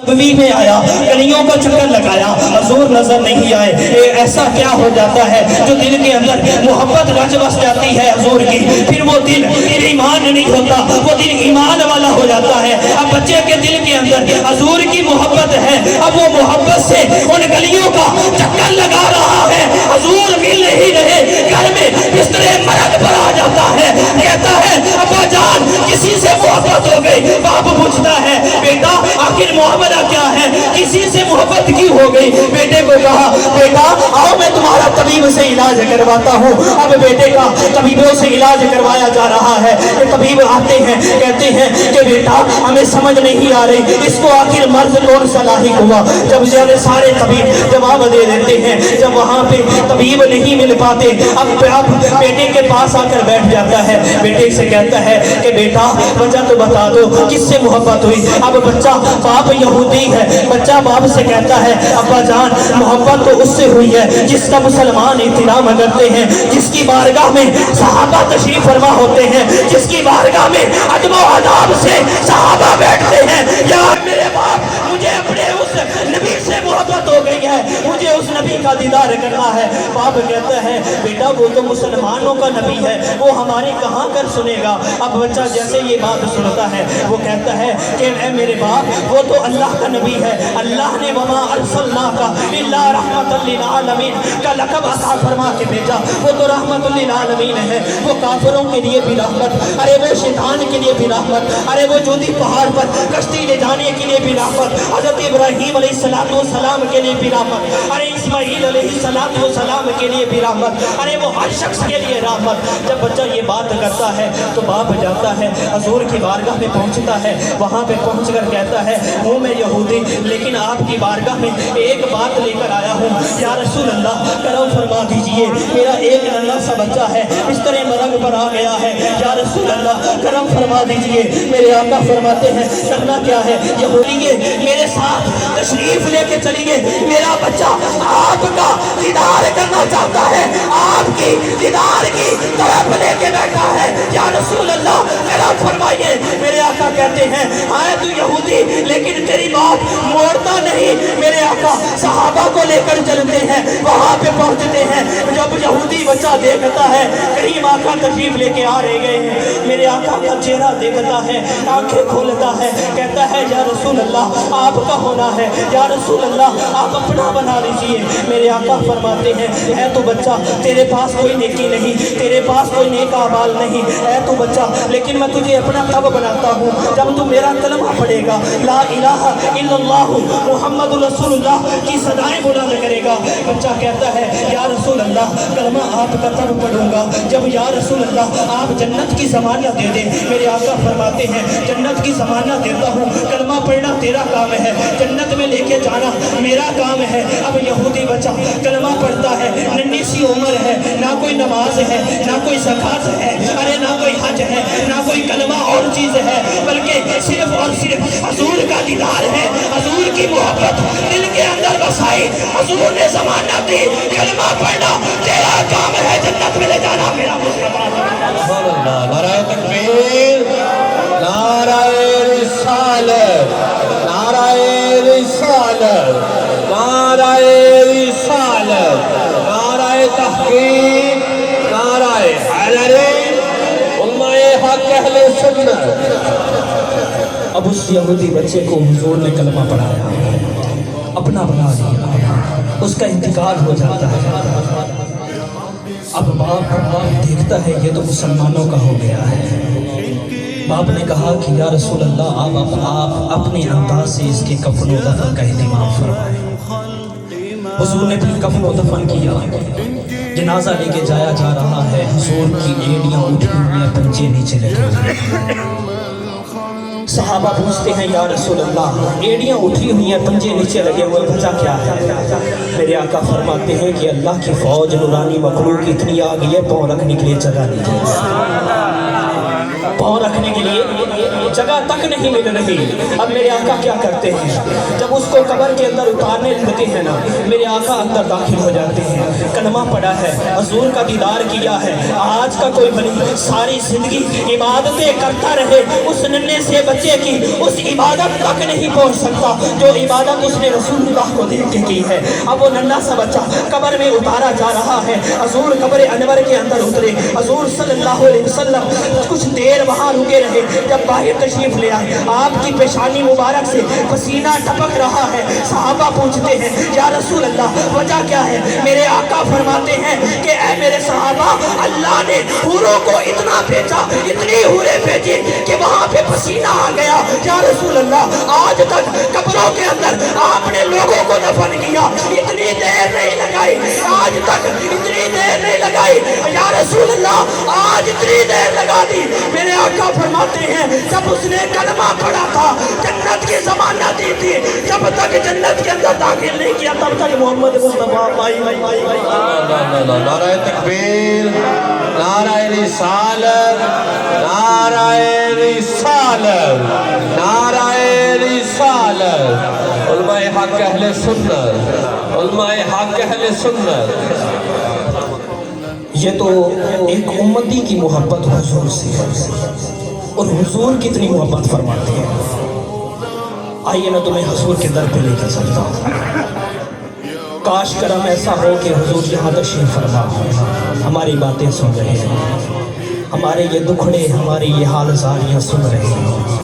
नबवी में आया, गलियों का चक्कर लगाया, हुजूर नजर नहीं आए। ऐसा क्या हो जाता है जो दिल के अंदर मोहब्बत रच बस जाती है हुजूर की, फिर वो दिल ईमान नहीं होता, वो दिल ईमान वाला हो जाता है। अब बच्चे के दिल के अंदर हुजूर की मोहब्बत है, अब वो मोहब्बत से उन गलियों का चक्कर लगा रहा है, हुजूर मिल नहीं रहे, घर में बिस्तरे मरद पर आ जाता है, कहता है अब्बा जान किसी से मोहब्बत हो गई। बाप पूछता है बेटा आखिर मोहब्बत क्या है, किसी से मोहब्बत की हो गई। बेटे को कहा बेटा आओ मैं तुम्हारा तबीब से इलाज करवाता हूँ। अब बेटे का तबीबों से इलाज करवाया जा रहा है। ये तबीब आते हैं, कहते हैं कि बेटा हमें समझ नहीं आ रही इसको आखिर मर्ज कौन सा लाहिक हुआ। जब सारे तबीब जवाब दे देते हैं, जब वहाँ पे तबीब नहीं मिल पाते, अब बेटे के पास आकर बैठ जाता है, बेटे से कहता है कि बेटा वजह तो बता दो किससे मोहब्बत हुई। अब बच्चा बाप यहूदी है, बच्चा बाप से कहता है अब्बा जान मोहब्बत तो उससे हुई है जिसका मुसलमान एहतराम करते हैं, जिसकी बारगाह में सहाबा तशरीफ फरमा होते हैं, जिसकी बारगाह में अदब व आदाब से सहाबा बैठते हैं। यार मेरे बाप मुझे अपने उस नबी से मोहब्बत हो गई है, मुझे उस नबी का दीदार करना है। बाप कहता है बेटा वो तो मुसलमानों का नबी है, वो हमारे कहाँ कर सुनेगा। अब बच्चा जैसे ये बात सुनता है वो कहता है कि मेरे बाप वो तो अल्लाह का नबी है, अल्लाह ने वमा अरसलनाका इल्ला रहमतल लिल आलमीन का लक़ब अता फरमा के भेजा। वो तो रहमतुल लिल आलमीन है, वो काफिरों के लिए भी रहमत, अरे वो शैतान के लिए भी रहमत, अरे वो जोधी पहाड़ पर कश्ती ले जाने के लिए भी रहमत, हज़रत इब्राहीम अलैहिस्सलाम के लिए भी रहमत, अरे इस्माईल अलैहिस्सलाम के लिए भी रहमत, अरे वो हर शख्स के लिए रहमत। जब बच्चा ये बात करता है तो बाप जाता है हुजूर की बारगाह में पहुंचता है, वहाँ पे पहुंचकर कहता है हूँ मैं यहूदी लेकिन आपकी बारगाह में एक बात लेकर आया हूँ, या रसूल अल्लाह करम फरमा दीजिए, मेरा एक नन्हा सा बच्चा है बिस्तरे मरग पर आ गया है, या रसूल अल्लाह करम फरमा दीजिए। मेरे आका फरमाते हैं करना क्या है, यहूदी मेरे साथ तशरीफ लेके चलिए, मेरा बच्चा आपका दीदार करना चाहता है, आपकी दीदार की तरफ लेके बैठा है, या रसूल अल्लाह करम फरमाइए। मेरे आका कहते हैं आए तू यहूदी लेकिन तेरी बात मोड़ता नहीं। मेरे आका सहाबा को लेकर चलते हैं, वहाँ पे पहुँचते हैं, जब यहूदी बच्चा देखता है करीम आका तशरीफ लेके आ रहे गए हैं, मेरे आका का चेहरा देखता है, आंखें खोलता है, कहता है या रसूल अल्लाह आपका होना है, या रसूल अल्लाह आप अपना बना लीजिए। मेरे आका फरमाते हैं है तो बच्चा तेरे पास कोई नेकी नहीं, तेरे पास कोई नेक अमाल नहीं है तो बच्चा, लेकिन मैं तुझे अपना तब बनाता हूँ जब तू मेरा कलमा पढ़ेगा, ला इलाहा इल्लल्लाह मुहम्मदुर रसूलुल्लाह की सदाएं बुलंद करेगा। बच्चा कहता है या रसूल अल्लाह कलमा आपका तब पढ़ूंगा जब या रसूल अल्लाह आप जन्नत की ज़मानियत दे दें। मेरे आका फरमाते हैं जन्नत की ज़मानियत देता हूँ, कलमा पढ़ना तेरा काम है, जन्नत में लेके जाना मेरा काम है। अब यहूदी बच्चा कलमा पढ़ता है, नन्ही सी उम्र है, ना कोई नमाज है, ना कोई ज़कात है, अरे ना कोई हज है, ना कोई कलमा और चीज़ है, बल्कि सिर्फ और सिर्फ हुजूर का दीदार है, हुजूर की मोहब्बत दिल के अंदर बसाई, हुजूर ने ज़मानत दी, कलमा पढ़ना तेरा काम है, जन्नत में ले जाना मेरा मुस्तफा। नाराए तकबीर, नाराए रिसालत, नाराए रिसालत, नाराए रिसालत, नाराए तहकीक, नाराए हैदरी, उम्माए हक अहले सुन्नत। अब उस यहूदी बच्चे को हुजूर ने कलमा पढ़ाया, अपना बना दिया, उसका इंतकाल हो जाता है। अब बाप देखता है ये तो मुसलमानों का हो गया है। बाप ने कहा कि या रसूल अल्लाह आप अपने अंदाज से इसके कफन व दफन का इंतजाम फरमाएं। हुजूर ने फिर कफन व दफन किया, जनाजा लेके जाया जा रहा है, हुजूर की एड़ियाँ उठी हुई हैं, पंजे नीचे लगे हुए। सहाबा पूछते हैं या रसूल अल्लाह एड़ियाँ उठी हुई हैं, पंजे नीचे लगे हुए, वजह क्या है। मेरे आका फरमाते हैं कि अल्लाह की फौज नूरानी मखलूक इतनी आ गई है, पाँव रखने के लिए जगह नहीं है, पाँव रखने के लिए जगह तक नहीं मिल रही। अब मेरे आका क्या करते हैं, जब उसको कब्र के अंदर उतारने लगते हैं ना, मेरे आका अंदर दाखिल हो जाते हैं। कलमा पढ़ा है, हुजूर का दीदार किया है। आज का कोई बनी सारी जिंदगी इबादतें करता रहे, उस नन्हे से बच्चे की उस इबादत तक नहीं पहुंच सकता जो इबादत उसने रसूलुल्लाह को देख के की है। अब वो नन्हा सा बच्चा कब्र में उतारा जा रहा है। हुजूर कब्र अनवर के अंदर उतरे। हुजूर सल्लल्लाहु अलैहि वसल्लम कुछ देर वहां रुके रहे। जब बाहर तशरीफ ले आए, आपकी पेशानी मुबारक से पसीना टपक रहा है। सहाबा पूछते हैं, या रसूल अल्लाह वजह क्या है? मेरे आका फरमाते हैं कि ऐ मेरे सहाबा, अल्लाह ने हूरों को इतना भेजा, इतनी हूरें भेजी कि वहां पे पसीना आ गया। या रसूल अल्लाह, आज तक कब्रों के अंदर आपने लोगों को दफन किया, इतनी देर नहीं लगाई, आज तक इतनी देर नहीं लगाई। या रसूल अल्लाह, आज इतनी देर लगा दी। मेरे आका फरमाते हैं, जब उसने कलमा पढ़ा था, जन्नत की जमानत दी थी, जब तक जन्नत के अंदर दाखिल नहीं किया तब तक मोहम्मद मुस्तफा नाराए तकबीर, नाराए रिसालत, नाराए रिसालत, नाराए रिसालत। उलमाए हक अहले सुन्नत, उलमाए हक अहले सुन्नत। ये तो एक उम्मती की मोहब्बत हुजूर से है, और हुजूर कितनी मोहब्बत फरमाते हैं। आइए ना तुम्हें हुजूर के दर पे लेकर चलता हूँ। काश करम ऐसा हो कि हुजूर यहाँ तशरीफ फरमा हमारी बातें सुन रहे हैं, हमारे ये दुखड़े, हमारे ये हाल जारियाँ सुन रहे हैं।